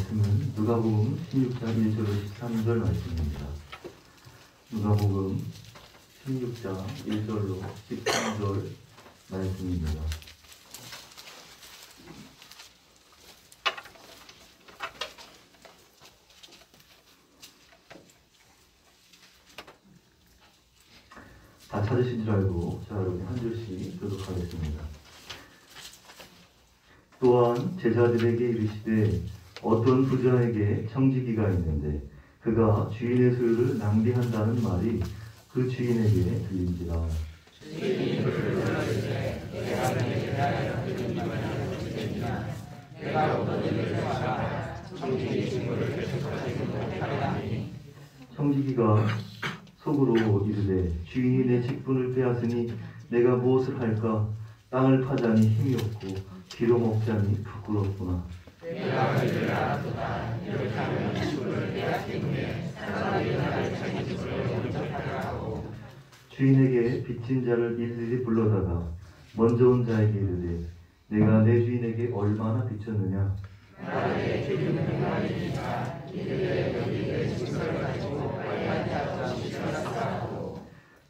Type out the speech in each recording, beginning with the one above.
말씀은 누가복음 16장 1절로 13절 말씀입니다. 누가복음 16장 1절로 13절 말씀입니다. 다 찾으신 줄 알고 자, 여러분 한 줄씩 교독하겠습니다. 또한 제자들에게 이르시되 어떤 부자에게 청지기가 있는데 그가 주인의 소유를 낭비한다는 말이 그 주인에게 들린지라. 주인이 그를 불러이르되 내가 너에게 대하여 들은 말을 들으리라. 내가 어떤 일을 해와라 청지기 직무를 계속하지 못하리라니. 청지기가 속으로 이르되 주인이 내 직분을 빼앗으니 내가 무엇을 할까? 땅을 파자니 힘이 없고 기로 먹자니 부끄럽구나. 내가 이를 알았도다. 이렇게 하면 직분을 빼앗긴 후에 사람이 나를 자기 집으로 영접하라 하고 주인에게 빚진 자를 일일이 불러다가 먼저 온 자에게 이르되 내가 내 주인에게 얼마나 빚졌느냐? 나에게 주인은 말이니까 이르되 여기 내 증서를 가지고 빨리 하자 하고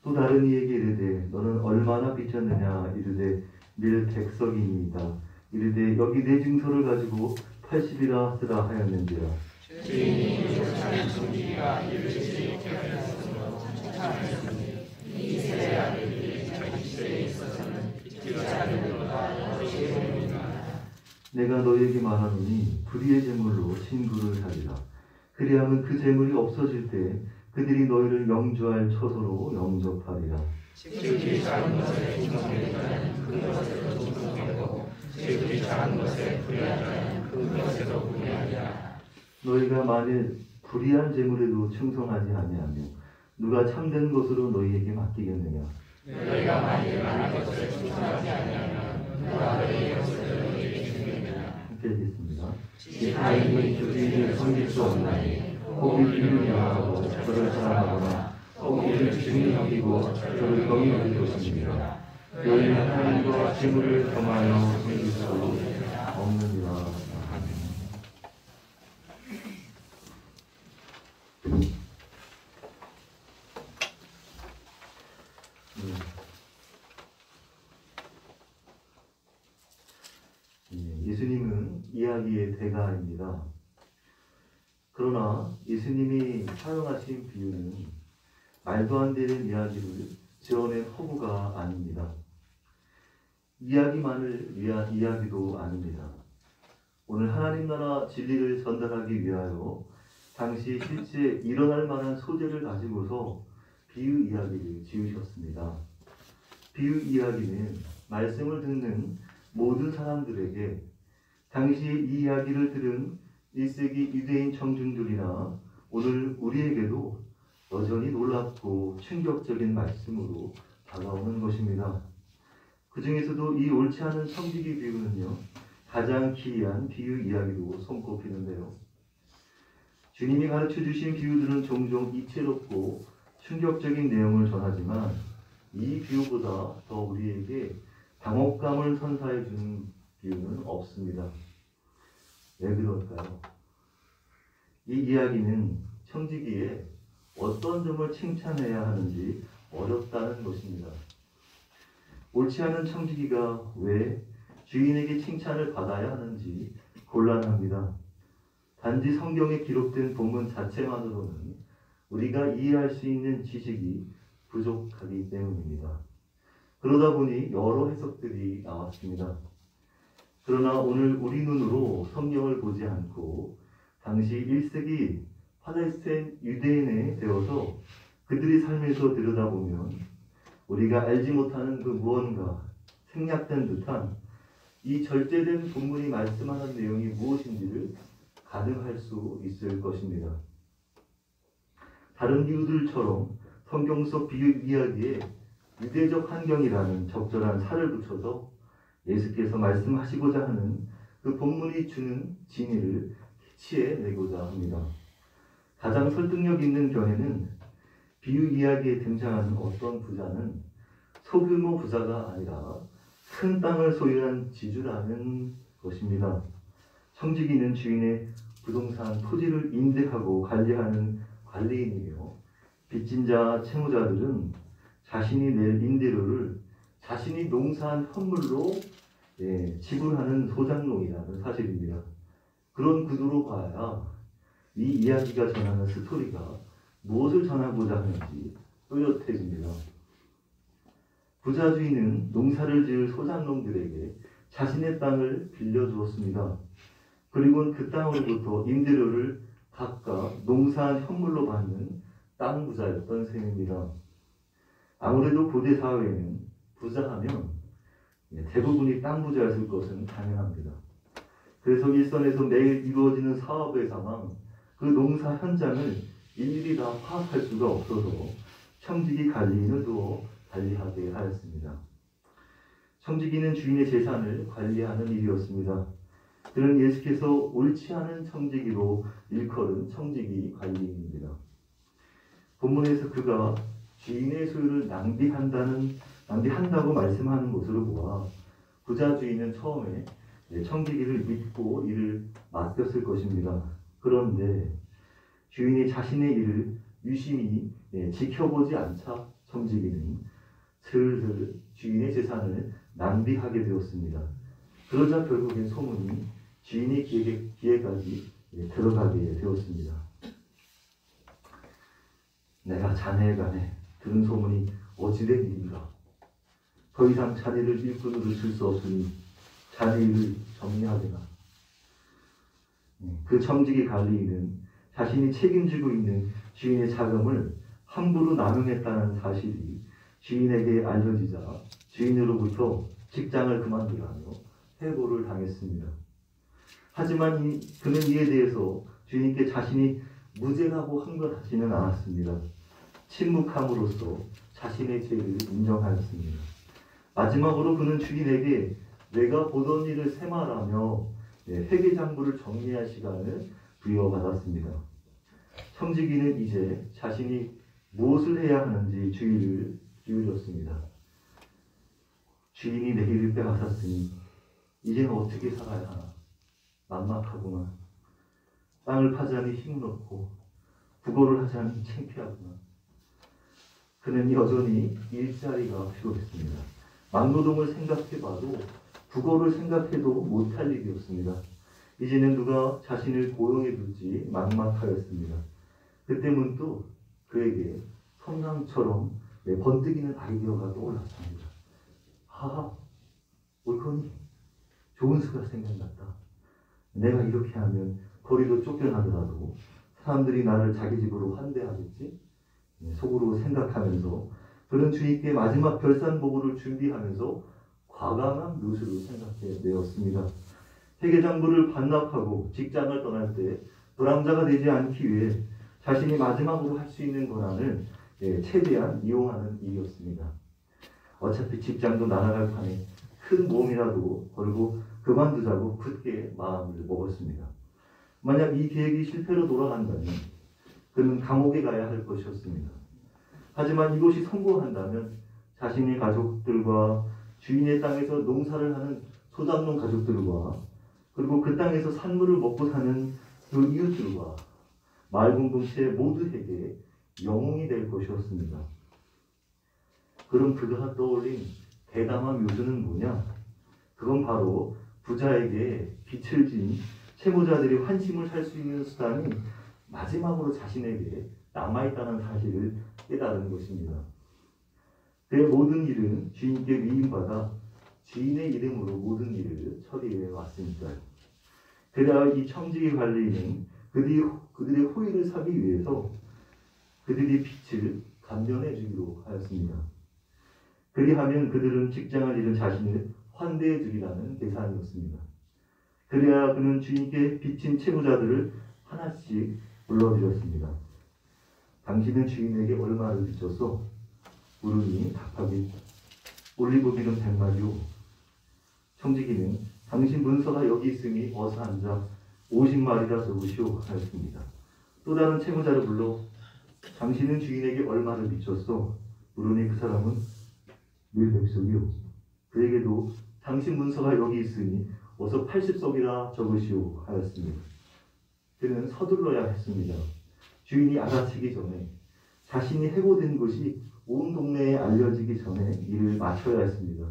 또 다른 이에게 이르되 너는 얼마나 빚졌느냐? 이르되 밀 100석이니이다. 이르되 여기 내 증서를 가지고 80이라 쓰라 하였는지라. 주인이 조차는 청지기가 이르시지 못하였으므로 칭찬하였으니 이 세 아들들이 자기 집에 있어서는 빚질 자들보다 더 지혜로우니라. 내가 너에게 말하노니 불의의 재물로 신구를 하리라. 그리하면 그 재물이 없어질 때 그들이 너희를 영주할 처소로 영접하리라. 지극히 작은 것에 충성된 자는 큰 것에도 충성되고 지극히 작은 것에 불의한 자는 큰 것에도 불의하리라. 너희가 만일 불의한 재물에도 충성하지 아니하며 누가 참된 것으로 너희에게 맡기겠느냐? 너희가 만일 많은 것에 충성하지 아니하면 누가 너희의 것을 너희에게 주겠느냐? 함께 읽겠습니다. 지타인이 주인을 섬길 수 없나니 혹이 비유를 하고 저를 사랑하거나 혹이를 중히 여기고 저를 경히 여길 것입니다. 너희는 하나님과 재물을 겸하여 섬길 수 없느니라. 예수님은 이야기의 대가입니다. 그러나 예수님이 사용하신 비유는 말도 안 되는 이야기를 지어낸 허구가 아닙니다. 이야기만을 위한 이야기도 아닙니다. 오늘 하나님 나라 진리를 전달하기 위하여 당시 실제 일어날 만한 소재를 가지고서 비유 이야기를 지으셨습니다. 비유 이야기는 말씀을 듣는 모든 사람들에게 당시 이 이야기를 들은 1세기 유대인 청중들이나 오늘 우리에게도 여전히 놀랍고 충격적인 말씀으로 다가오는 것입니다. 그 중에서도 이 옳지 않은 청지기 비유는요, 가장 기이한 비유 이야기로 손꼽히는데요. 주님이 가르쳐 주신 비유들은 종종 이채롭고 충격적인 내용을 전하지만 이 비유보다 더 우리에게 당혹감을 선사해 주는 비유는 없습니다. 왜 그럴까요? 이 이야기는 청지기에 어떤 점을 칭찬해야 하는지 어렵다는 것입니다. 옳지 않은 청지기가 왜 주인에게 칭찬을 받아야 하는지 곤란합니다. 단지 성경에 기록된 본문 자체만으로는 우리가 이해할 수 있는 지식이 부족하기 때문입니다. 그러다 보니 여러 해석들이 나왔습니다. 그러나 오늘 우리 눈으로 성경을 보지 않고 당시 1세기 팔레스타인 유대인에 되어서 그들의 삶에서 들여다보면 우리가 알지 못하는 그 무언가 생략된 듯한 이 절제된 본문이 말씀하는 내용이 무엇인지를 가늠할 수 있을 것입니다. 다른 비유들처럼 성경 속 비유 이야기에 유대적 환경이라는 적절한 살을 붙여서 예수께서 말씀하시고자 하는 그 본문이 주는 진리를 캐치해내고자 합니다. 가장 설득력 있는 견해는 비유 이야기에 등장하는 어떤 부자는 소규모 부자가 아니라 큰 땅을 소유한 지주라는 것입니다. 청지기는 주인의 부동산 토지를 임대하고 관리하는 관리인이며, 빚진 자 채무자들은 자신이 낼 임대료를 자신이 농사한 현물로 지불하는 소장농이라는 사실입니다. 그런 구도로 봐야 이 이야기가 전하는 스토리가 무엇을 전하고자 하는지 또렷해집니다. 부자주인은 농사를 지을 소장농들에게 자신의 땅을 빌려주었습니다. 그리고 그 땅으로부터 임대료를 각각 농사한 현물로 받는 땅 부자였던 셈입니다. 아무래도 고대 사회에는 부자하면 대부분이 땅 부자였을 것은 당연합니다. 그래서 일선에서 매일 이루어지는 사업에서만 그 농사 현장을 일일이 다 파악할 수가 없어서 청지기 관리인을 두어 관리하게 하였습니다. 청지기는 주인의 재산을 관리하는 일이었습니다. 그는 예수께서 옳지 않은 청지기로 일컬은 청지기 관리인입니다. 본문에서 그가 주인의 소유를 낭비한다고 말씀하는 것으로 보아 부자 주인은 처음에 청지기를 믿고 이를 맡겼을 것입니다. 그런데 주인이 자신의 일을 유심히 지켜보지 않자 청지기는 슬슬 주인의 재산을 낭비하게 되었습니다. 그러자 결국엔 소문이 주인의 귀에까지 들어가게 되었습니다. 내가 자네에 관해 들은 소문이 어찌된 일인가? 더 이상 자네를 일꾼으로 쓸 수 없으니 자네 일을 정리하게나. 그 청지기 관리인은 자신이 책임지고 있는 주인의 자금을 함부로 남용했다는 사실이 주인에게 알려지자 주인으로부터 직장을 그만두라며 해고를 당했습니다. 하지만 그는 이에 대해서 주인께 자신이 무죄라고 한것같지는 않았습니다. 침묵함으로써 자신의 죄를 인정하였습니다. 마지막으로 그는 주인에게 내가 보던 일을 세말하며 회계장부를 정리할 시간을 부여받았습니다. 청지기는 이제 자신이 무엇을 해야 하는지 주의를 기울였습니다. 주인이 내 일을 빼앗았으니 이제는 어떻게 살아야 하나. 막막하구나. 땅을 파자니 힘은 없고 부고를 하자니 창피하구나. 그는 여전히 일자리가 필요했습니다. 막노동을 생각해봐도 부고를 생각해도 못할 일이었습니다. 이제는 누가 자신을 고용해둘지 막막하였습니다. 그때 문득 그에게 성냥처럼 번뜩이는 아이디어가 떠올랐습니다. 하하, 옳거니 좋은 수가 생각났다. 내가 이렇게 하면 거리로 쫓겨나더라도 사람들이 나를 자기 집으로 환대하겠지? 속으로 생각하면서 그는 주인께 마지막 결산보고를 준비하면서 과감한 묘수를 생각해 내었습니다. 회계장부를 반납하고 직장을 떠날 때 불황자가 되지 않기 위해 자신이 마지막으로 할 수 있는 권한을 최대한 이용하는 일이었습니다. 어차피 직장도 날아갈 판에 큰 모험이라도 걸고 그만두자고 굳게 마음을 먹었습니다. 만약 이 계획이 실패로 돌아간다면 그는 감옥에 가야 할 것이었습니다. 하지만 이것이 성공한다면 자신의 가족들과 주인의 땅에서 농사를 하는 소작농 가족들과 그리고 그 땅에서 산물을 먹고 사는 그 이웃들과 마을 공동체 모두에게 영웅이 될 것이었습니다. 그럼 그가 떠올린 대담한 묘수는 뭐냐? 그건 바로 부자에게 빚을 진 채무자들이 환심을 살 수 있는 수단이 마지막으로 자신에게 남아있다는 사실을 깨달은 것입니다. 그의 모든 일은 주인께 위임받아 주인의 이름으로 모든 일을 처리해 왔으니까요. 그래야 이 청지기 관리인은 그들의 호의를 사기 위해서 그들의 빚을 감면해 주기로 하였습니다. 그리하면 그들은 직장을 잃은 자신을 환대해 주리라는 계산이었습니다. 그래야 그는 주인께 빚진 채무자들을 하나씩 불러드렸습니다. 당신은 주인에게 얼마를 빚졌소? 물으니 답하기 올리브비는 100마리요. 청지기는 당신 문서가 여기 있으니 어서 앉아 50마리라 적으시오 하였습니다. 또 다른 채무자를 불러 당신은 주인에게 얼마를 빚졌소? 물으니 그 사람은 늘 100석이요. 그에게도 당신 문서가 여기 있으니 어서 80석이라 적으시오 하였습니다. 그는 서둘러야 했습니다. 주인이 알아채기 전에 자신이 해고된 것이 온 동네에 알려지기 전에 일을 마쳐야 했습니다.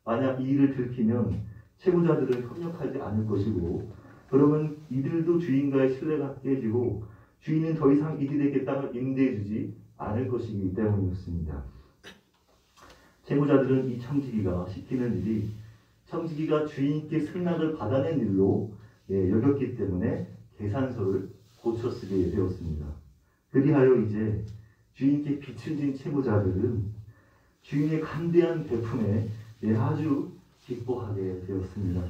만약 이 일을 들키면 채무자들은 협력하지 않을 것이고 그러면 이들도 주인과의 신뢰가 깨지고 주인은 더 이상 이들에게 땅을 임대해주지 않을 것이기 때문이었습니다. 채무자들은 이 청지기가 시키는 일이 청지기가 주인께 승낙을 받아낸 일로 여겼기 때문에 계산서를 고쳐 쓰게 되었습니다. 그리하여 이제 주인께 빚을 진 채무자들은 주인의 간대한 배품에 아주 기뻐하게 되었습니다.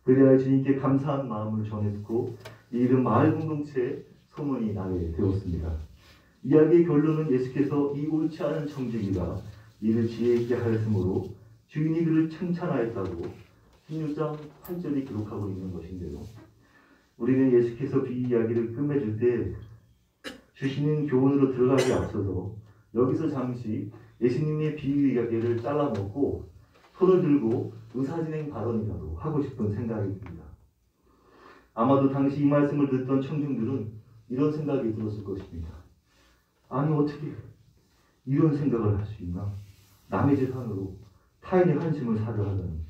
그리하여 주인께 감사한 마음을 전했고 이 일은 마을 공동체에 소문이 나게 되었습니다. 이야기의 결론은 예수께서 이 옳지 않은 청지기가 이를 지혜 있게 하였으므로 주인이 그를 칭찬하였다고 16장 8절이 기록하고 있는 것인데요. 우리는 예수께서 이 이야기를 끝맺을 때 주시는 교훈으로 들어가기 앞서서 여기서 잠시 예수님의 비유 이야기를 잘라먹고 손을 들고 의사진행 발언이라도 하고 싶은 생각이 듭니다. 아마도 당시 이 말씀을 듣던 청중들은 이런 생각이 들었을 것입니다. 아니 어떻게 이런 생각을 할 수 있나? 남의 재산으로 타인의 한심을 사려 하다니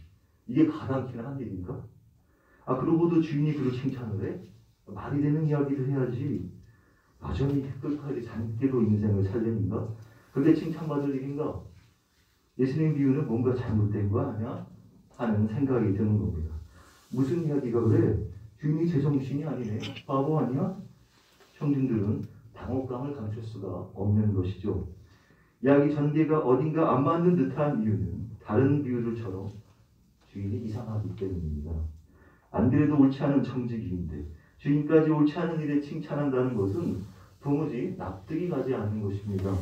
이게 가당키나 한 일인가? 그러고도 주인이 그를 칭찬을 해? 말이 되는 이야기를 해야지. 여전히 끝까지 잔기로 인생을 살려는가? 그게 칭찬받을 일인가? 예수님 비유는 뭔가 잘못된 거 아니야? 하는 생각이 드는 겁니다. 무슨 이야기가 그래? 주인이 제정신이 아니네? 바보 아니야? 청중들은 당혹감을 감출 수가 없는 것이죠. 이야기 전개가 어딘가 안 맞는 듯한 이유는 다른 비유들처럼 주인이 이상하기 때문입니다. 안 그래도 옳지 않은 청지기인데 주인까지 옳지 않은 일에 칭찬한다는 것은 도무지 납득이 가지 않는 것입니다.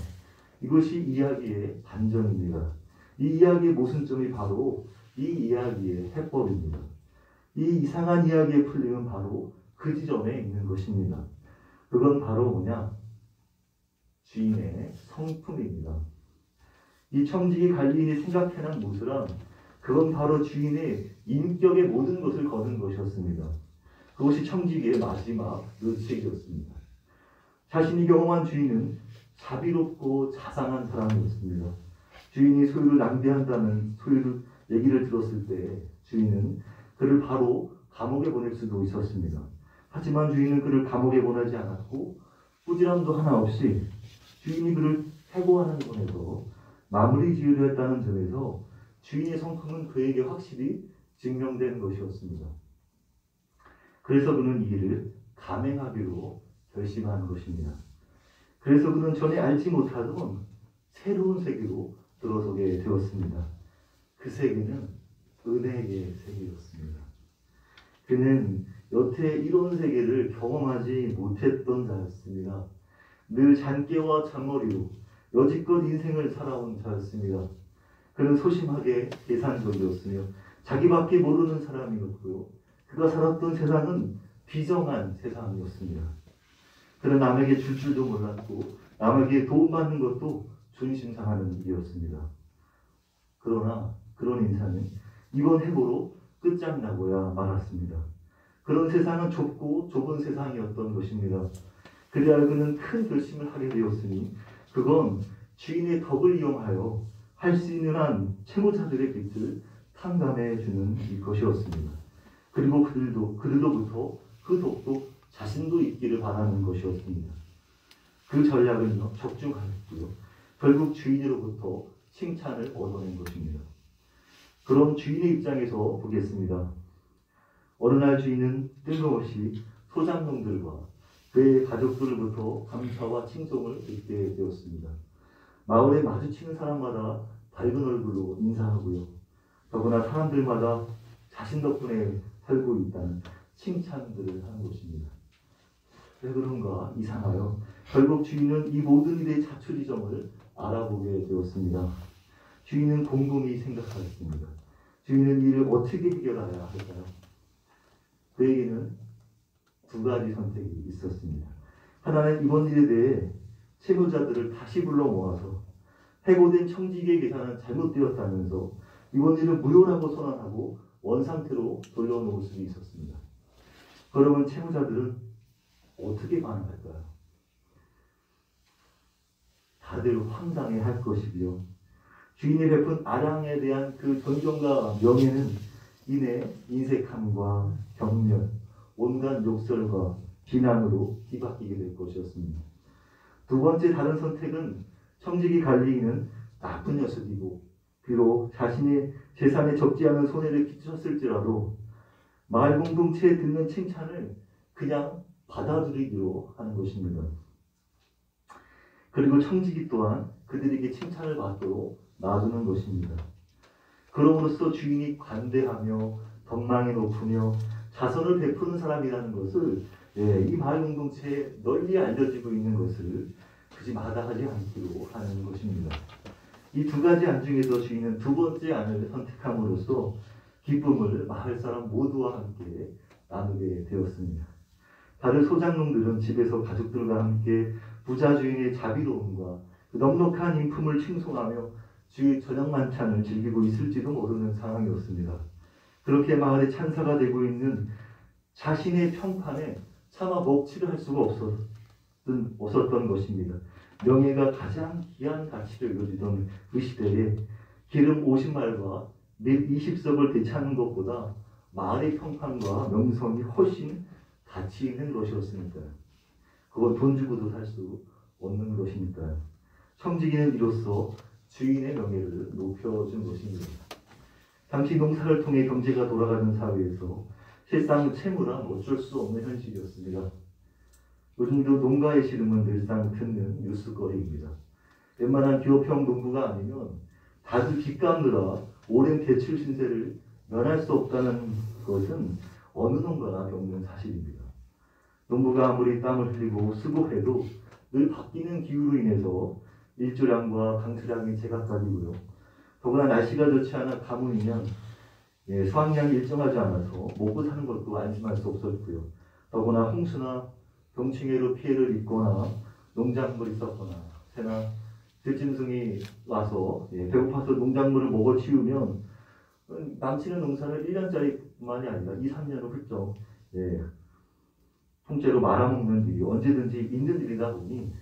이것이 이야기의 반전입니다. 이 이야기의 모순점이 바로 이 이야기의 해법입니다. 이 이상한 이야기의 풀림은 바로 그 지점에 있는 것입니다. 그건 바로 뭐냐? 주인의 성품입니다. 이 청지기 관리인이 생각해낸 모습은 그건 바로 주인의 인격의 모든 것을 거는 것이었습니다. 그것이 청지기의 마지막 의식이었습니다. 자신이 경험한 주인은 자비롭고 자상한 사람이었습니다. 주인이 소유를 낭비한다는 소유를 얘기를 들었을 때 주인은 그를 바로 감옥에 보낼 수도 있었습니다. 하지만 주인은 그를 감옥에 보내지 않았고 꾸지람도 하나 없이 주인이 그를 해고하는 선에서 마무리 지으려 했다는 점에서 주인의 성품은 그에게 확실히 증명된 것이었습니다. 그래서 그는 이 일을 감행하기로 결심한 것입니다. 그래서 그는 전에 알지 못하던 새로운 세계로 들어서게 되었습니다. 그 세계는 은혜의 세계였습니다. 그는 여태 이런 세계를 경험하지 못했던 자였습니다. 늘 잔깨와 잔머리로 여지껏 인생을 살아온 자였습니다. 그는 소심하게 계산적이었으며 자기밖에 모르는 사람이었고요. 그가 살았던 세상은 비정한 세상이었습니다. 그는 남에게 줄 줄도 몰랐고 남에게 도움받는 것도 존심상하는 일이었습니다. 그러나 그런 인생은 이번 해고로 끝장나고야 말았습니다. 그런 세상은 좁고 좁은 세상이었던 것입니다. 그리하여 그는 큰 결심을 하게 되었으니 그건 주인의 덕을 이용하여 할 수 있는 한 채무자들의 빚을 탕감해 주는 것이었습니다. 그리고 그들로부터 그 덕도 자신도 있기를 바라는 것이었습니다. 그 전략은 적중하였고요. 결국 주인으로부터 칭찬을 얻어낸 것입니다. 그럼 주인의 입장에서 보겠습니다. 어느 날 주인은 뜬금없이 소장농들과 그의 가족들로부터 감사와 칭송을 듣게 되었습니다. 마을에 마주치는 사람마다 밝은 얼굴로 인사하고요. 더구나 사람들마다 자신 덕분에 살고 있다는 칭찬들을 하는 것입니다. 왜 그런가 이상하여 결국 주인은 이 모든 일의 자초지점을 알아보게 되었습니다. 주인은 곰곰이 생각하였습니다. 주인은 이를 어떻게 해결해야 할까요? 그에게는 두 가지 선택이 있었습니다. 하나는 이번 일에 대해 채무자들을 다시 불러 모아서 해고된 청지기의 계산은 잘못되었다면서 이번 일은 무효라고 선언하고 원상태로 돌려놓을 수도 있었습니다. 그러면 채무자들은 어떻게 반응할까요? 다들 황당해 할 것이고요. 주인이 베푼 아량에 대한 그 존경과 명예는 이내 인색함과 경멸, 온갖 욕설과 비난으로 뒤바뀌게 될 것이었습니다. 두 번째 다른 선택은 청지기 갈리인은 나쁜 녀석이고 비록 자신의 재산에 적지 않은 손해를 끼쳤을지라도 마을 공동체에 듣는 칭찬을 그냥 받아들이기로 하는 것입니다. 그리고 청지기 또한 그들에게 칭찬을 받도록 놔두는 것입니다. 그럼으로써 주인이 관대하며 덕망이 높으며 자선을 베푸는 사람이라는 것을 이 마을 공동체에 널리 알려지고 있는 것을 굳이 마다하지 않기로 하는 것입니다. 이 두 가지 안 중에서 주인은 두 번째 안을 선택함으로써 기쁨을 마을 사람 모두와 함께 나누게 되었습니다. 다른 소장농들은 집에서 가족들과 함께 부자 주인의 자비로움과 넉넉한 인품을 칭송하며 주의 저녁 만찬을 즐기고 있을지도 모르는 상황이었습니다. 그렇게 마을의 찬사가 되고 있는 자신의 평판에 차마 먹칠을 할 수가 없었던 것입니다. 명예가 가장 귀한 가치로 여겨지던 그 시대에 기름 50말과 밀 20석을 되찾는 것보다 마을의 평판과 명성이 훨씬 가치 있는 것이었으니까요. 그건 돈 주고도 살 수 없는 것이니까요. 청지기는 이로써 주인의 명예를 높여준 것입니다. 당시 농사를 통해 경제가 돌아가는 사회에서 실상 채무란 어쩔 수 없는 현실이었습니다. 요즘도 농가의 시름은 늘상 듣는 뉴스거리입니다. 웬만한 기업형 농부가 아니면 다들 빚 갚느라 오랜 대출 신세를 면할 수 없다는 것은 어느 농가나 겪는 사실입니다. 농부가 아무리 땀을 흘리고 수고해도 늘 바뀌는 기후로 인해서 일조량과 강수량이 제각각이고요. 더구나 날씨가 좋지 않아 가뭄이면 수확량이 일정하지 않아서 먹고 사는 것도 안심할 수 없었고요. 더구나 홍수나 병충해로 피해를 입거나 농작물이 썩거나 새나 들짐승이 와서 배고파서 농작물을 먹어치우면 남치는 농사를 1년짜리만이 아니라 2, 3년을 훌쩍 통째로 말아먹는 일이 언제든지 있는 일이다 보니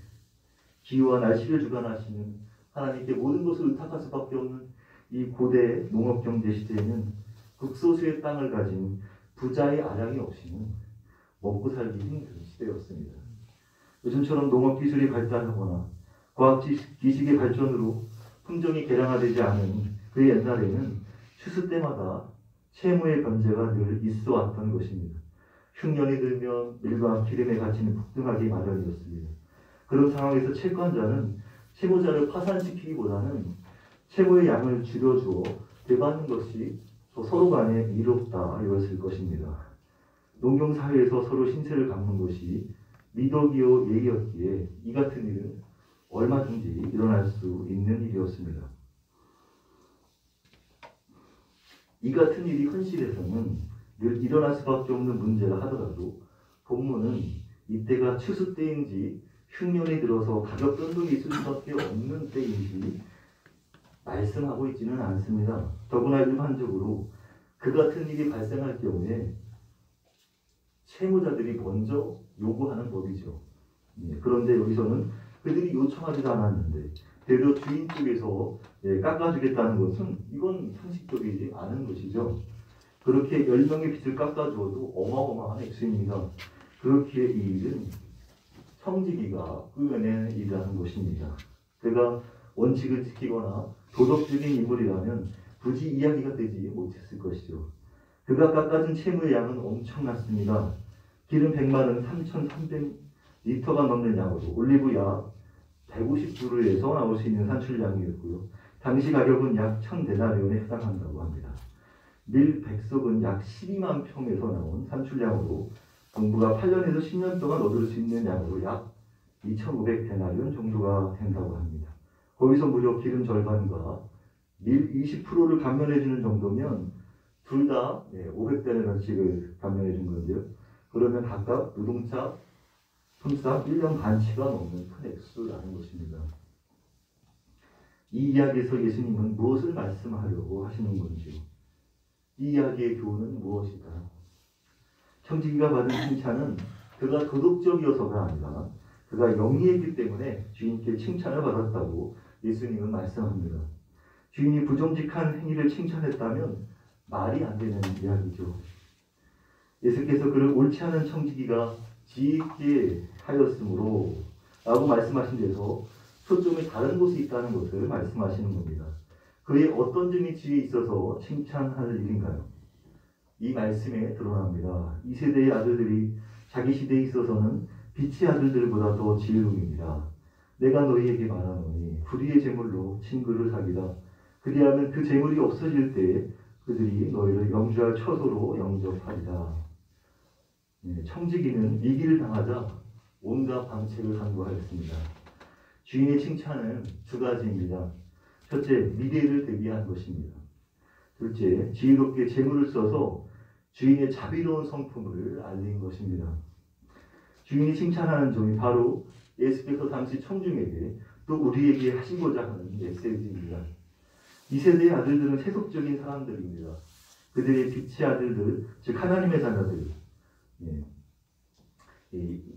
기후와 날씨를 주관하시는 하나님께 모든 것을 의탁할 수밖에 없는 이 고대 농업경제 시대에는 극소수의 땅을 가진 부자의 아량이 없이는 먹고 살기 힘든 시대였습니다. 요즘처럼 농업기술이 발달하거나 과학지식의 발전으로 품종이 개량화되지 않은 그 옛날에는 추수 때마다 채무의 변제가 늘 있어 왔던 것입니다. 흉년이 들면 밀과 기름의 가치는 폭등하기 마련이었습니다. 그런 상황에서 채권자는 채무자를 파산시키기보다는 채무의 양을 줄여주어 되받는 것이 서로 간에 이롭다 이었을 것입니다. 농경사회에서 서로 신세를 갚는 것이 미덕이요 예의였기에 이 같은 일은 얼마든지 일어날 수 있는 일이었습니다. 이 같은 일이 현실에서는 늘 일어날 수밖에 없는 문제라 하더라도 본문은 이때가 추수 때인지 흉년이 들어서 가격 변동이 있을 수밖에 없는 때인지 말씀하고 있지는 않습니다. 더구나 일반적으로 그 같은 일이 발생할 경우에 채무자들이 먼저 요구하는 법이죠. 그런데 여기서는 그들이 요청하지도 않았는데 되려 주인 쪽에서 깎아주겠다는 것은 이건 상식적이지 않은 것이죠. 그렇게 10명의 빚을 깎아주어도 어마어마한 액수입니다. 그렇게 이 일은 청지기가 꾸며낸 일이라는 것입니다. 그가 원칙을 지키거나 도덕적인 인물이라면 굳이 이야기가 되지 못했을 것이죠. 그가 깎아준 채무의 양은 엄청났습니다. 기름 100만은 3,300리터가 넘는 양으로 올리브 약 150두루에서 나올 수 있는 산출량이었고요. 당시 가격은 약 1,000데나리온에 해당한다고 합니다. 밀 100석은 약 12만 평에서 나온 산출량으로 농부가 8년에서 10년 동안 얻을 수 있는 양으로 약 2,500데나리온 정도가 된다고 합니다. 거기서 무려 기름 절반과 밀 20%를 감면해주는 정도면 둘 다 500데나리온씩을 감면해준 건데요. 그러면 각각 노동자 품삯 1년 반치가 넘는 큰 액수라는 것입니다. 이 이야기에서 예수님은 무엇을 말씀하려고 하시는 건지요? 이 이야기의 교훈은 무엇일까요? 청지기가 받은 칭찬은 그가 도덕적이어서가 아니라 그가 영리했기 때문에 주인께 칭찬을 받았다고 예수님은 말씀합니다. 주인이 부정직한 행위를 칭찬했다면 말이 안 되는 이야기죠. 예수께서 그를 옳지 않은 청지기가 지있게 하였으므로 라고 말씀하신 데서 초점이 다른 곳에 있다는 것을 말씀하시는 겁니다. 그의 어떤 점이 지혜에 있어서 칭찬할 일인가요? 이 말씀에 드러납니다. 이 세대의 아들들이 자기 시대에 있어서는 빛의 아들들보다 더 지혜로움입니다. 내가 너희에게 말하노니 불의의 재물로 친구를 사귀라. 그리하면 그 재물이 없어질 때 그들이 너희를 영주할 처소로 영접하리라. 청지기는 위기를 당하자 온갖 방책을 강구하였습니다. 주인의 칭찬은 두 가지입니다. 첫째, 미래를 대비한 것입니다. 둘째, 지혜롭게 재물을 써서 주인의 자비로운 성품을 알린 것입니다. 주인이 칭찬하는 점이 바로 예수께서 당시 청중에게 또 우리에게 하시고자 하는 메시지입니다. 이 세대의 아들들은 세속적인 사람들입니다. 그들의 빛의 아들들, 즉 하나님의 자녀들,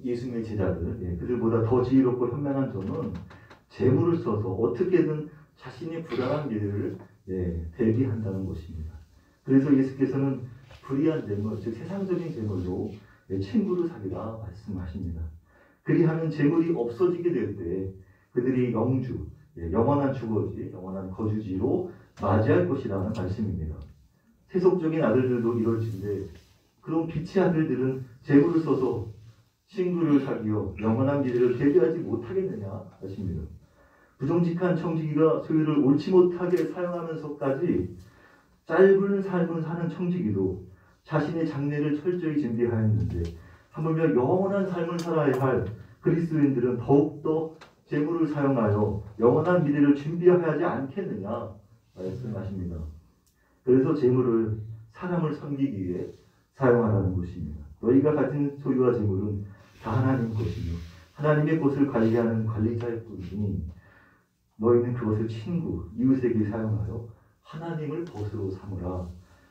예수님의 제자들, 그들보다 더 지혜롭고 현명한 점은 재물을 써서 어떻게든 자신의 불안한 미래를 대비한다는 것입니다. 그래서 예수께서는 불의한 재물, 즉 세상적인 재물로 친구를 사귀라 말씀하십니다. 그리하면 재물이 없어지게 될 때 그들이 영주, 영원한 주거지, 영원한 거주지로 맞이할 것이라는 말씀입니다. 세속적인 아들들도 이럴진데 그럼 빛의 아들들은 재물을 써서 친구를 사귀어 영원한 미래를 대비하지 못하겠느냐 하십니다. 부정직한 청지기가 소유를 옳지 못하게 사용하면서까지 짧은 삶을 사는 청지기도 자신의 장래를 철저히 준비하였는데 하물며 영원한 삶을 살아야 할 그리스도인들은 더욱더 재물을 사용하여 영원한 미래를 준비해야 하지 않겠느냐 말씀하십니다. 그래서 재물을 사람을 섬기기 위해 사용하라는 것입니다. 너희가 가진 소유와 재물은 다 하나님 것이며 하나님의 것을 관리하는 관리자일 뿐이니 너희는 그것을 친구, 이웃에게 사용하여 하나님을 벗으로 삼으라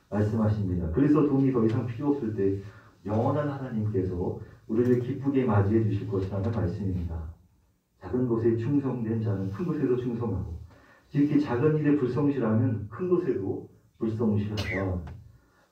말씀하십니다. 그래서 도움이 더 이상 필요 없을 때 영원한 하나님께서 우리를 기쁘게 맞이해 주실 것이라는 말씀입니다. 작은 것에 충성된 자는 큰 것에도 충성하고 이렇게 작은 일에 불성실하면 큰 것에도 불성실하다.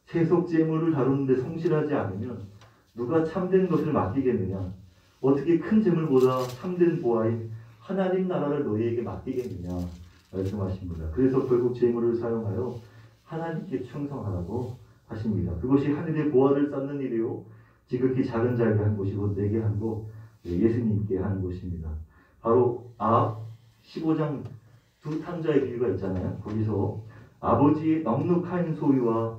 세속 재물을 다루는데 성실하지 않으면 누가 참된 것을 맡기겠느냐? 어떻게 큰 재물보다 참된 보아인 하나님 나라를 너희에게 맡기겠느냐 말씀하십니다. 그래서 결국 재물을 사용하여 하나님께 충성하라고 하십니다. 그것이 하늘의 보화를 쌓는 일이요 지극히 작은 자에게 한 것이고 내게 한 것 예수님께 하는 것입니다. 바로 15장 두 탕자의 비유가 있잖아요. 거기서 아버지의 넉넉한 소유와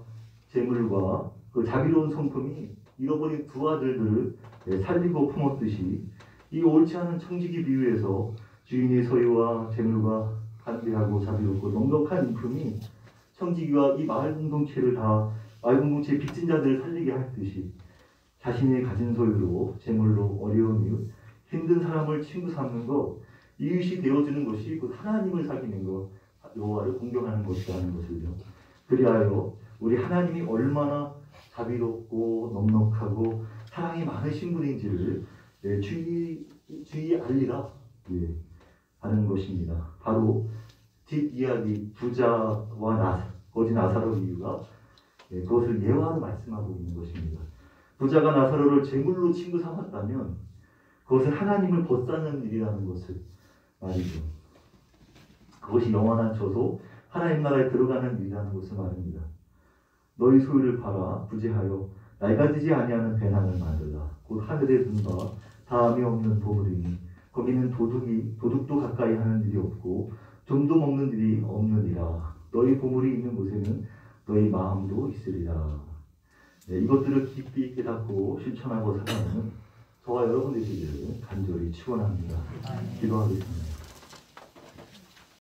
재물과 그 자비로운 성품이 잃어버린 두 아들들을 살리고 품었듯이 이 옳지 않은 청지기 비유에서 주인의 소유와 재물과 간대하고 자비롭고 넉넉한 인품이 청지기와 이 마을 공동체를 다 마을 공동체의 빚진 자들을 살리게 할 듯이 자신의 가진 소유로 재물로 어려운 이웃 힘든 사람을 친구 삼는 것 이웃이 되어주는 것이 곧 하나님을 사귀는 것 여호와를 공경하는 것이라는 것을요. 그리하여 우리 하나님이 얼마나 자비롭고 넉넉하고 사랑이 많으신 분인지를 주위에 알리라 하는 것입니다. 바로 뒷이야기 부자와 거지 나사로 이유가 그것을 예화로 말씀하고 있는 것입니다. 부자가 나사로를 재물로 친구 삼았다면 그것은 하나님을 벗삼는 일이라는 것을 말이죠. 그것이 영원한 처소 하나님 나라에 들어가는 일이라는 것을 말합니다. 너희 소유를 팔아 부지하여 낡아지지 아니하는 배낭을 만들라. 곧 하늘에 둔바 다함이 없는 보물이니 거기는 도둑도 가까이 하는 일이 없고 좀도 먹는 일이 없느니라. 너희 보물이 있는 곳에는 너희 마음도 있으리라. 이것들을 깊이 깨닫고 실천하고 살아가는 저와 여러분 되시기를 간절히 축원합니다. 기도하겠습니다.